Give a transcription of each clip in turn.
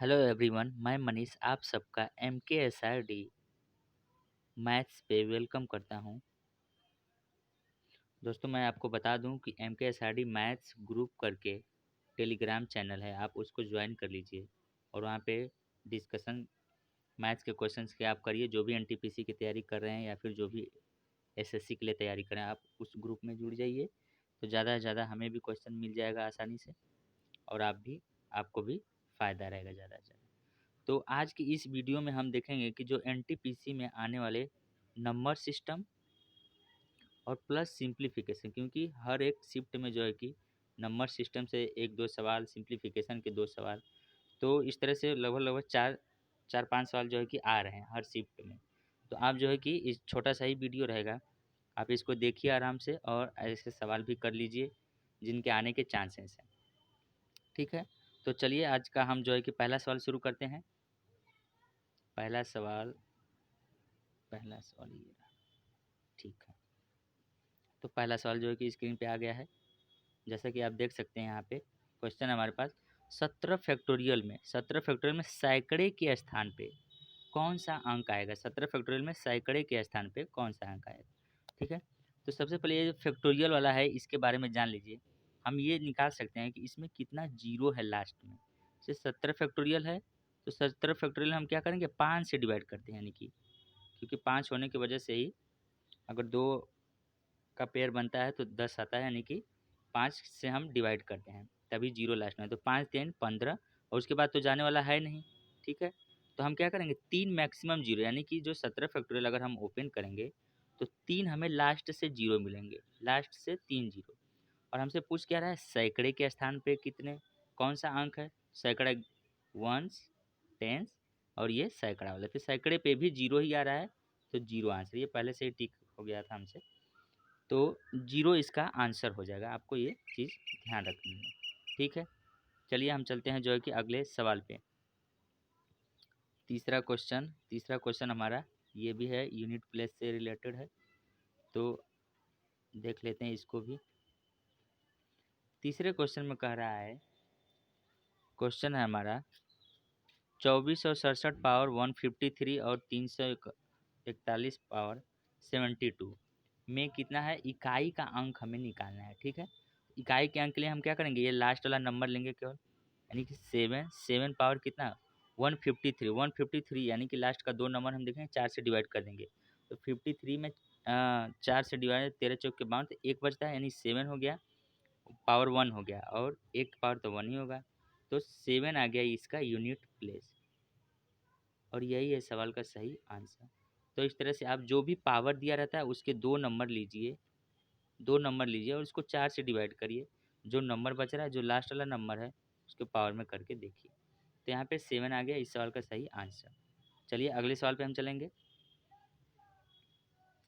Hello everyone, मैं मनीष आप सबका MKSRD मैथ्स पे वेलकम करता हूं। दोस्तों, मैं आपको बता दूं कि MKSRD मैथ्स ग्रुप करके टेलीग्राम चैनल है, आप उसको ज्वाइन कर लीजिए और वहां पे डिस्कशन मैथ्स के क्वेश्चंस के आप करिए। जो भी NTPC की तैयारी कर रहे हैं या फिर जो भी SSC के लिए तैयारी कर रहे हैं, आप उस ग्रुप में जुड़ जाइए तो ज़्यादा से ज़्यादा हमें भी क्वेश्चन मिल जाएगा आसानी से और आपको भी फ़ायदा रहेगा ज़्यादा से ज़्यादा। तो आज की इस वीडियो में हम देखेंगे कि जो NTPC में आने वाले नंबर सिस्टम और प्लस सिंप्लीफिकेशन, क्योंकि हर एक शिफ्ट में जो है कि नंबर सिस्टम से एक दो सवाल, सिंप्लीफिकेशन के दो सवाल, तो इस तरह से लगभग लगभग चार चार पाँच सवाल जो है कि आ रहे हैं हर शिफ्ट में। तो आप जो है कि इस छोटा सा ही वीडियो रहेगा, आप इसको देखिए आराम से और ऐसे सवाल भी कर लीजिए जिनके आने के चांसेस हैं। ठीक है, तो चलिए आज का हम जो है कि पहला सवाल शुरू करते हैं। पहला सवाल ये रहा। ठीक है, तो पहला सवाल जो है कि स्क्रीन पे आ गया है। जैसा कि आप देख सकते हैं यहाँ पे क्वेश्चन हमारे पास 17 फैक्टोरियल में सैकड़े के स्थान पे कौन सा अंक आएगा। 17 फैक्टोरियल में सैकड़े के स्थान पे कौन सा अंक आएगा। ठीक है, तो सबसे पहले ये जो फैक्टोरियल वाला है इसके बारे में जान लीजिए। हम ये निकाल सकते हैं कि इसमें कितना जीरो है लास्ट में। जैसे 17 फैक्टोरियल है तो 17 फैक्टोरियल हम क्या करेंगे, 5 से डिवाइड करते हैं, यानी कि क्योंकि 5 होने की वजह से ही अगर दो का पेयर बनता है तो 10 आता है, यानी कि 5 से हम डिवाइड करते हैं तभी जीरो लास्ट में। तो 5 3 15 और उसके बाद तो जाने वाला है नहीं। ठीक है, तो हम क्या करेंगे, 3 मैक्सिमम जीरो, यानी कि जो 17 फैक्टोरियल अगर हम ओपन करेंगे तो 3 हमें लास्ट से जीरो मिलेंगे, लास्ट से 3 जीरो। और हमसे पूछ क्या रहा है, सैकड़े के स्थान पे कितने, कौन सा अंक है। सैकड़ा वंस, टेंस और ये सैकड़ा वाला, तो सैकड़े पे भी जीरो ही आ रहा है तो जीरो आंसर, ये पहले से ही टिक हो गया था हमसे, तो जीरो इसका आंसर हो जाएगा। आपको ये चीज़ ध्यान रखनी है। ठीक है, चलिए हम चलते हैं जो है कि अगले सवाल पे। तीसरा क्वेश्चन हमारा ये भी है, यूनिट प्लेस से रिलेटेड है, तो देख लेते हैं इसको भी। तीसरे क्वेश्चन में कह रहा है, क्वेश्चन है हमारा 2467 पावर 153 और 341 पावर 72 में कितना है, इकाई का अंक हमें निकालना है। ठीक है, इकाई के अंक के लिए हम क्या करेंगे, ये लास्ट वाला नंबर लेंगे केवल, यानी कि 7 पावर कितना 153 यानी कि लास्ट का दो नंबर हम देखेंगे 4 से डिवाइड कर देंगे तो 53 में 4 से डिवाइड 13 चौक के बाउंड, तो एक बचता है, यानी 7 हो गया, पावर 1 हो गया और एक पावर तो 1 ही होगा, तो 7 आ गया इसका यूनिट प्लेस और यही है सवाल का सही आंसर। तो इस तरह से आप जो भी पावर दिया रहता है उसके दो नंबर लीजिए और उसको 4 से डिवाइड करिए, जो नंबर बच रहा है, जो लास्ट वाला नंबर है, उसके पावर में करके देखिए। तो यहाँ पे 7 आ गया इस सवाल का सही आंसर। चलिए अगले सवाल पे हम चलेंगे,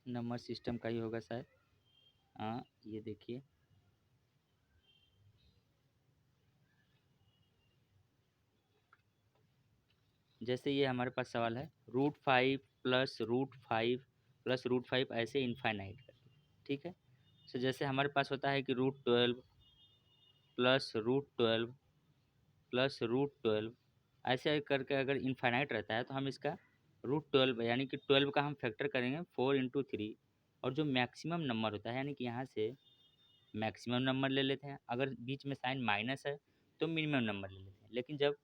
नंबर सिस्टम का ही होगा शायद। हाँ, ये देखिए, जैसे ये हमारे पास सवाल है √5 प्लस √5 प्लस √5 ऐसे इनफाइनाइट करके। ठीक है, तो जैसे हमारे पास होता है कि √12 प्लस √12 प्लस √12 ऐसे करके अगर इनफाइनाइट रहता है तो हम इसका √12 यानी कि 12 का हम फैक्टर करेंगे 4 × 3 और जो मैक्सिमम नंबर होता है, यानी कि यहाँ से मैक्सिमम नंबर ले लेते हैं, अगर बीच में साइन माइनस है तो मिनिमम नंबर ले लेते हैं। लेकिन जब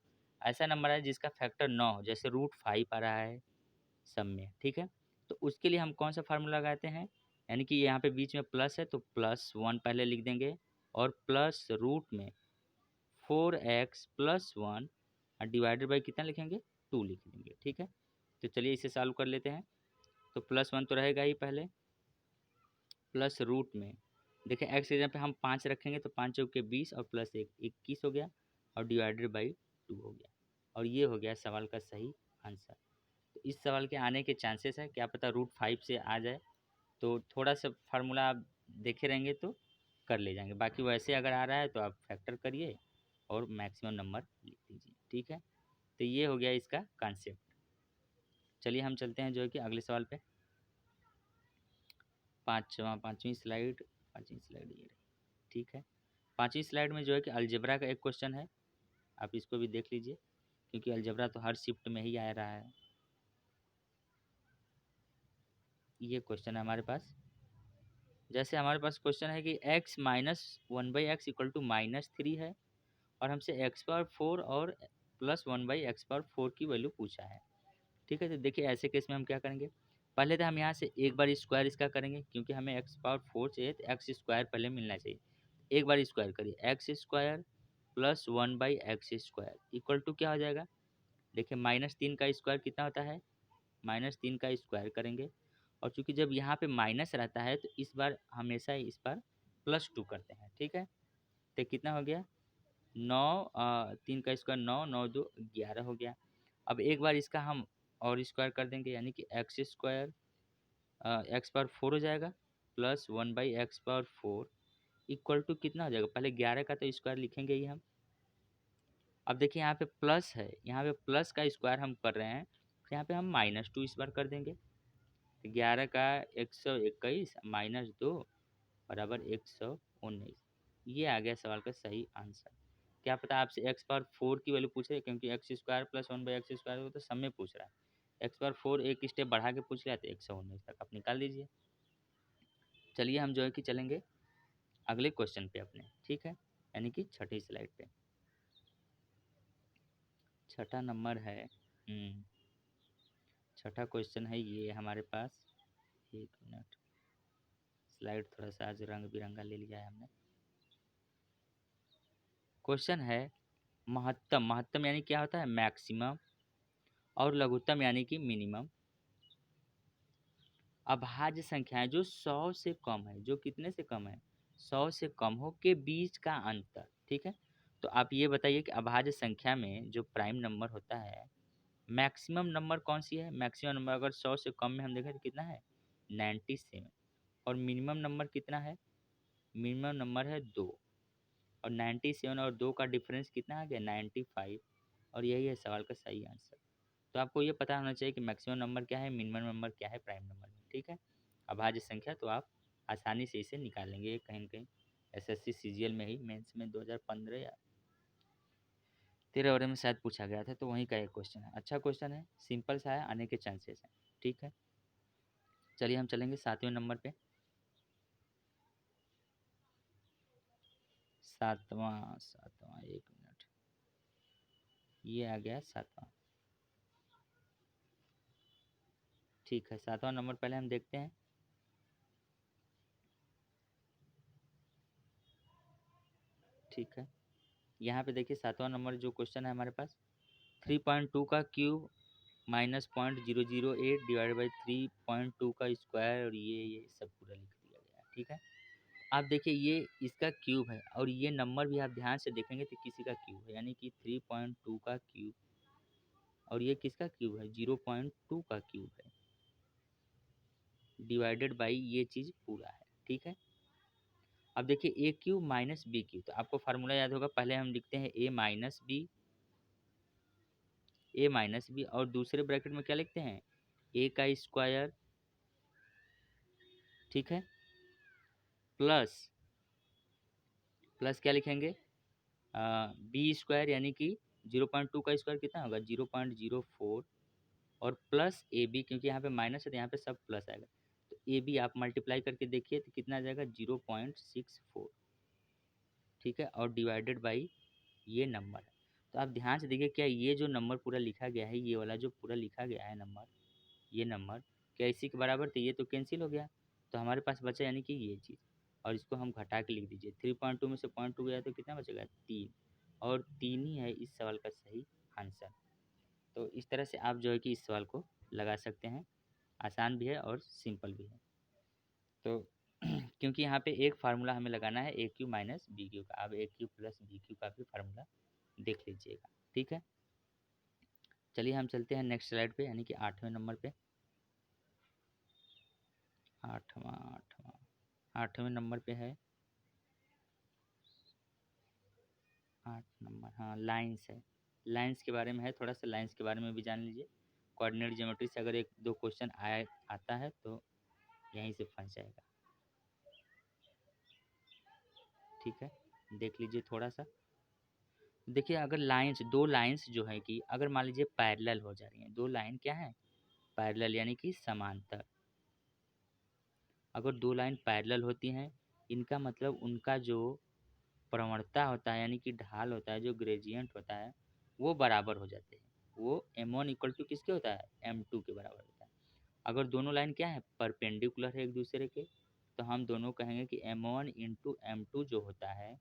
ऐसा नंबर है जिसका फैक्टर 9 हो, जैसे √5 आ रहा है सब में, ठीक है, तो उसके लिए हम कौन सा फार्मूला लगाते हैं, यानी कि यहाँ पे बीच में प्लस है तो +1 पहले लिख देंगे और प्लस रूट में 4x+1 और डिवाइडेड बाई कितना लिखेंगे, 2 लिख देंगे। ठीक है, तो चलिए इसे सॉल्व कर लेते हैं। तो +1 तो रहेगा ही पहले, प्लस रूट में देखिए एक्स की जगह पे हम 5 रखेंगे तो 5 चौके 20 और +1 21 हो गया और डिवाइडेड बाई 2 हो गया और ये हो गया सवाल का सही आंसर। तो इस सवाल के आने के चांसेस है, क्या पता √5 से आ जाए, तो थोड़ा सा फार्मूला आप देखे रहेंगे तो कर ले जाएंगे, बाकी वैसे अगर आ रहा है तो आप फैक्टर करिए और मैक्सिमम नंबर लिख दीजिए। ठीक है, तो ये हो गया इसका कॉन्सेप्ट। चलिए हम चलते हैं जो है कि अगले सवाल पे। पाँचवीं स्लाइड ये रही। ठीक है, 5वीं स्लाइड में जो है कि अलजेब्रा का एक क्वेश्चन है, आप इसको भी देख लीजिए क्योंकि अलजेब्रा तो हर शिफ्ट में ही आ रहा है। ये क्वेश्चन है हमारे पास। जैसे हमारे पास क्वेश्चन है कि x minus 1/x equal to -3 है और हमसे x⁴ और +1/x⁴ की वैल्यू पूछा है। ठीक है, तो देखिए ऐसे केस में हम क्या करेंगे, पहले तो हम यहाँ से एक बार स्क्वायर इसका करेंगे, क्योंकि हमें x⁴ चाहिए तो x² पहले मिलना चाहिए। एक बार स्क्वायर करिए, x² + 1/x² इक्वल टू क्या हो जाएगा। देखिए -3 का स्क्वायर कितना होता है, -3 का स्क्वायर करेंगे। और चूंकि जब यहाँ पे माइनस रहता है तो इस बार हमेशा इस बार +2 करते हैं। ठीक है, तो कितना हो गया 9, 3 का स्क्वायर 9, 9 2 11 हो गया। अब एक बार इसका हम और स्क्वायर कर देंगे, यानी कि x² x⁴ हो जाएगा +1/x⁴ इक्वल टू कितना हो जाएगा, पहले 11 का तो स्क्वायर लिखेंगे ही हम। अब देखिए यहाँ पे प्लस है, यहाँ पे प्लस का स्क्वायर हम कर रहे हैं, तो यहाँ पे हम -2 इस बार कर देंगे। तो 11 का 121 -2 बराबर 119। ये आ गया सवाल का सही आंसर। क्या पता आपसे x⁴ की वैल्यू पूछ रहे, क्योंकि x² + 1/x² तो सब में पूछ रहा है। x⁴ एक स्टेप बढ़ा के पूछ रहा है तो 119 तक आप निकाल दीजिए। चलिए हम जो है कि चलेंगे अगले क्वेश्चन पे अपने। ठीक है, यानी कि छठी स्लाइड पे। छठा नंबर है, छठा क्वेश्चन है ये हमारे पास। एक मिनट, स्लाइड थोड़ा सा आज रंग बिरंगा ले लिया है हमने। क्वेश्चन है महत्तम, महत्तम यानी क्या होता है मैक्सिमम, और लघुत्तम यानी कि मिनिमम। अभाज्य संख्याएं जो 100 से कम है, जो कितने से कम है 100 से कम हो के बीच का अंतर। ठीक है, तो आप ये बताइए कि अभाज्य संख्या में जो प्राइम नंबर होता है, मैक्सिमम नंबर कौन सी है। मैक्सिमम नंबर अगर 100 से कम में हम देखें तो कितना है 97। और मिनिमम नंबर कितना है, मिनिमम नंबर है 2। और 97 और 2 का डिफरेंस कितना आ गया 95। और यही है सवाल का सही आंसर। तो आपको ये पता होना चाहिए कि मैक्सिमम नंबर क्या है, मिनिमम नंबर क्या है प्राइम नंबर में। ठीक है, अभाज्य संख्या तो आप आसानी से इसे निकालेंगे कहीं न कहीं एसएससी सीजीएल में ही मेंस में 2015 या 13 वगैरह में शायद पूछा गया था, तो वहीं का एक क्वेश्चन है। अच्छा क्वेश्चन है, सिंपल सा है, आने के चांसेस हैं। ठीक है, चलिए हम चलेंगे 7वें नंबर पे। 7वां एक मिनट, ये आ गया 7वां। ठीक है, 7वां नंबर पहले हम देखते हैं। ठीक है, यहाँ पे देखिए 7वां नंबर जो क्वेश्चन है हमारे पास, 3.2 का क्यूब -0.008 डिवाइड बाई 3.2 का स्क्वायर, और ये सब पूरा लिख दिया गया है। ठीक है, आप देखिए ये इसका क्यूब है, और ये नंबर भी आप ध्यान से देखेंगे तो किसी का क्यूब है, यानी कि 3.2 का क्यूब, और ये किसका क्यूब है 0.2 का क्यूब है, डिवाइडेड बाई ये चीज़ पूरा है। ठीक है, अब देखिए ए क्यूब माइनस बी क्यूब, तो आपको फार्मूला याद होगा, पहले हम लिखते हैं ए माइनस बी, और दूसरे ब्रैकेट में क्या लिखते हैं ए का स्क्वायर। ठीक है, प्लस प्लस क्या लिखेंगे बी स्क्वायर, यानी कि 0.2 का स्क्वायर कितना होगा 0.04, और प्लस ए बी, क्योंकि यहाँ पे माइनस है तो यहाँ पे सब प्लस आएगा, तो ए बी आप मल्टीप्लाई करके देखिए तो कितना आ जाएगा 0.64। ठीक है, और डिवाइडेड बाई ये नंबर है। तो आप ध्यान से देखिए, क्या ये जो नंबर पूरा लिखा गया है, ये वाला जो पूरा लिखा गया है नंबर, ये नंबर क्या इसी के बराबर, तो ये तो कैंसिल हो गया, तो हमारे पास बचा यानी कि ये चीज़, और इसको हम घटा के लिख दीजिए। 3.2 में से 0.2 गया तो कितना बचेगा 3, और 3 ही है इस सवाल का सही आंसर। तो इस तरह से आप जो है कि इस सवाल को लगा सकते हैं, आसान भी है और सिंपल भी है। तो क्योंकि यहाँ पे एक फार्मूला हमें लगाना है ए क्यू माइनस बी क्यू का, अब ए क्यू प्लस बी क्यू का भी फार्मूला देख लीजिएगा। ठीक है, चलिए हम चलते हैं नेक्स्ट स्लाइड पे, यानी कि 8वें नंबर पे। 8वें नंबर पे है 8 नंबर, हाँ लाइंस है। लाइंस के बारे में है, थोड़ा सा लाइंस के बारे में भी जान लीजिए। कोऑर्डिनेट ज्योमेट्री से अगर एक दो क्वेश्चन आता है तो यहीं से फंस जाएगा। ठीक है, देख लीजिए थोड़ा सा। देखिए अगर लाइन्स, दो लाइन्स जो है कि अगर मान लीजिए पैरेलल हो जा रही हैं, दो लाइन क्या है पैरेलल यानी कि समांतर। अगर दो लाइन पैरेलल होती हैं, इनका मतलब उनका जो प्रवणता होता है यानी कि ढाल होता है, जो ग्रेजिएंट होता है, वो बराबर हो जाते हैं। वो m1 इक्वल टू किसके होता है, m2 के बराबर होता है। अगर दोनों लाइन क्या है परपेंडिकुलर है एक दूसरे के, तो हम दोनों कहेंगे कि m1 इंटू m2 जो होता है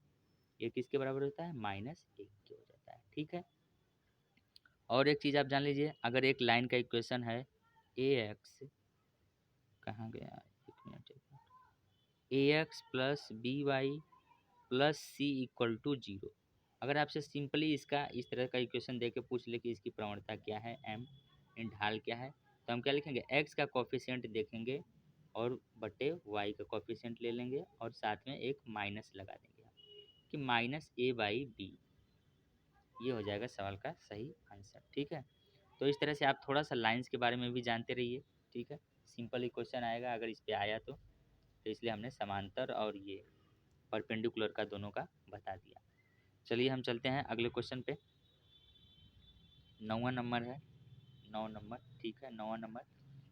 ये किसके बराबर होता है, -1 के हो जाता है। ठीक है। और एक चीज़ आप जान लीजिए, अगर एक लाइन का इक्वेशन है ए एक्स, कहाँ गया, एक minute, A X plus B Y plus C equal to zero. अगर आपसे सिंपली इसका इस तरह का इक्वेशन दे के पूछ ले कि इसकी प्रवणता क्या है, एम इन ढाल क्या है, तो हम क्या लिखेंगे, एक्स का कोफिशिएंट देखेंगे और बटे वाई का कोफिशिएंट ले लेंगे और साथ में एक माइनस लगा देंगे कि माइनस ए बाई बी। ये हो जाएगा सवाल का सही आंसर। ठीक है। तो इस तरह से आप थोड़ा सा लाइंस के बारे में भी जानते रहिए। ठीक है। सिंपल ही क्वेश्चन आएगा अगर इस पे आया तो इसलिए हमने समांतर और ये परपेंडिकुलर का दोनों का बता दिया। चलिए हम चलते हैं अगले क्वेश्चन पे। 9वां नंबर है, 9 नंबर। ठीक है। 9वां नंबर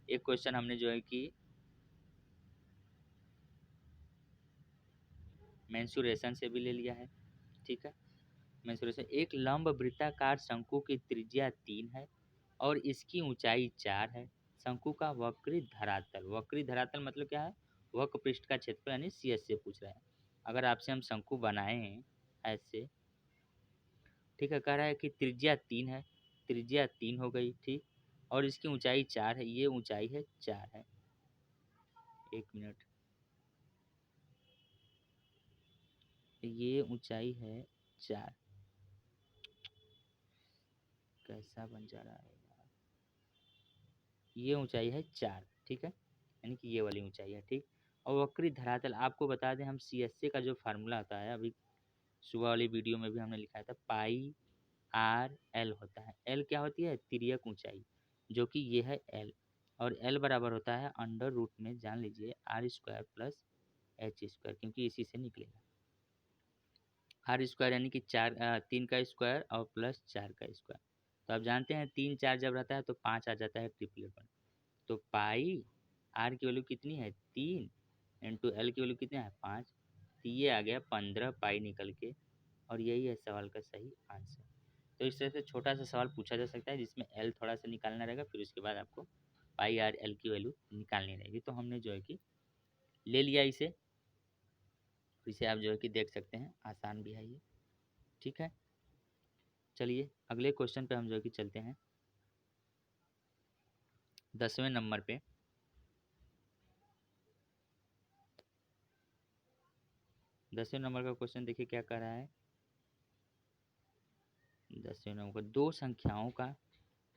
एक क्वेश्चन हमने जो है कि मेंसुरेशन से भी ले लिया है। ठीक है। मेंसुरेशन, एक लंब वृत्ताकार शंकु की त्रिज्या 3 है और इसकी ऊंचाई 4 है। शंकु का वक्री धरातल, वक्री धरातल मतलब क्या है, वक्र पृष्ठ का क्षेत्रफल यानी सीएस से पूछ रहा है। अगर आपसे हम शंकु बनाए हैं ऐसे, ठीक है, कह रहा है कि त्रिज्या 3 है, त्रिज्या 3 हो गई। ठीक। और इसकी ऊंचाई 4 है, ये ऊंचाई है 4 है। एक मिनट, ये ऊंचाई है 4, कैसा बन जा रहा है यार, ये ऊंचाई है 4। ठीक है। यानी कि ये वाली ऊंचाई है। ठीक। और वक्री धरातल आपको बता दें, हम CSC का जो फार्मूला आता है, अभी सुबह वाली वीडियो में भी हमने लिखाया था, पाई आर एल होता है। एल क्या होती है, तिर्यक ऊंचाई, जो कि ये है एल। और एल बराबर होता है अंडर रूट में जान लीजिए R square plus H square, क्योंकि इसी से निकलेगा। आर स्क्वायर यानी कि 3 का स्क्वायर और प्लस 4 का स्क्वायर। तो आप जानते हैं 3 4 जब रहता है तो 5 आ जाता है ट्रिपलेट में। तो पाई आर की वैल्यू कितनी है 3 इंटू एल की वैल्यू कितनी है 5, तो ये आ गया 15 पाई निकल के। और यही है सवाल का सही आंसर। तो इस तरह से छोटा सा सवाल पूछा जा सकता है जिसमें एल थोड़ा सा निकालना रहेगा, फिर उसके बाद आपको पाई आर एल की वैल्यू निकालनी रहेगी। तो हमने जो है कि ले लिया इसे, इसे आप जो है कि देख सकते हैं, आसान भी है ये। ठीक है। चलिए अगले क्वेश्चन पे हम जो है कि चलते हैं 10वें नंबर पे। 10वें नंबर का क्वेश्चन देखिए क्या कह रहा है। 10वें नंबर का दो संख्याओं का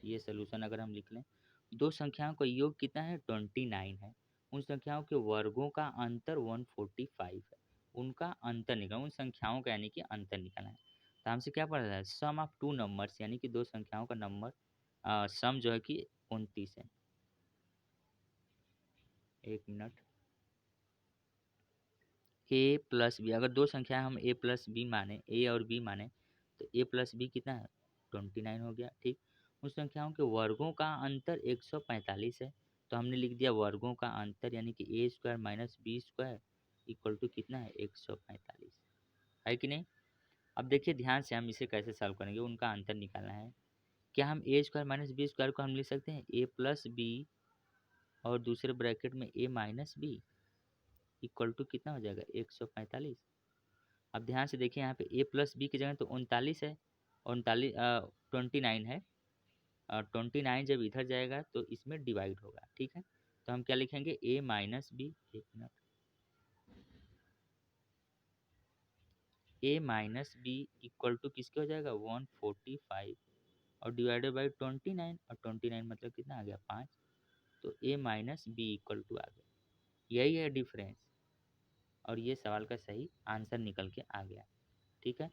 ये सोल्यूशन अगर हम लिख लें, दो संख्याओं का योग कितना है 29 है। उन संख्याओं के वर्गों का अंतर 145 है। उनका अंतर निकालना, उन संख्याओं का यानी कि अंतर निकालना है। तो हमसे क्या पढ़ा है, सम ऑफ टू नंबर्स, यानी कि दो संख्याओं का नंबर सम जो है कि 29 है। एक मिनट, ए प्लस बी, अगर दो संख्या हम ए प्लस बी माने, ए और बी माने, तो ए प्लस बी कितना है 29 हो गया। ठीक। उन संख्याओं के वर्गों का अंतर 145 है। तो हमने लिख दिया वर्गों का अंतर यानी कि A square minus B square equal to कितना है 145, है कि नहीं। अब देखिए ध्यान से हम इसे कैसे सॉल्व करेंगे, उनका अंतर निकालना है। क्या हम ए स्क्वायर माइनस बी स्क्वायर को हम लिख सकते हैं ए प्लस बी और दूसरे ब्रैकेट में ए माइनस बी इक्वल टू कितना हो जाएगा 145। अब ध्यान से देखिए यहाँ पे ए प्लस बी की जगह तो 39 है, और 29 है। और 29 जब इधर जाएगा तो इसमें डिवाइड होगा। ठीक है। तो हम क्या लिखेंगे ए माइनस बी, एक minute, A minus B equal to किसके हो जाएगा 145 और डिवाइडेड बाई 29, और 29 मतलब कितना आ गया 5। तो ए माइनस बी इक्वल टू आ गया, यही है डिफरेंस। और ये सवाल का सही आंसर निकल के आ गया। ठीक है।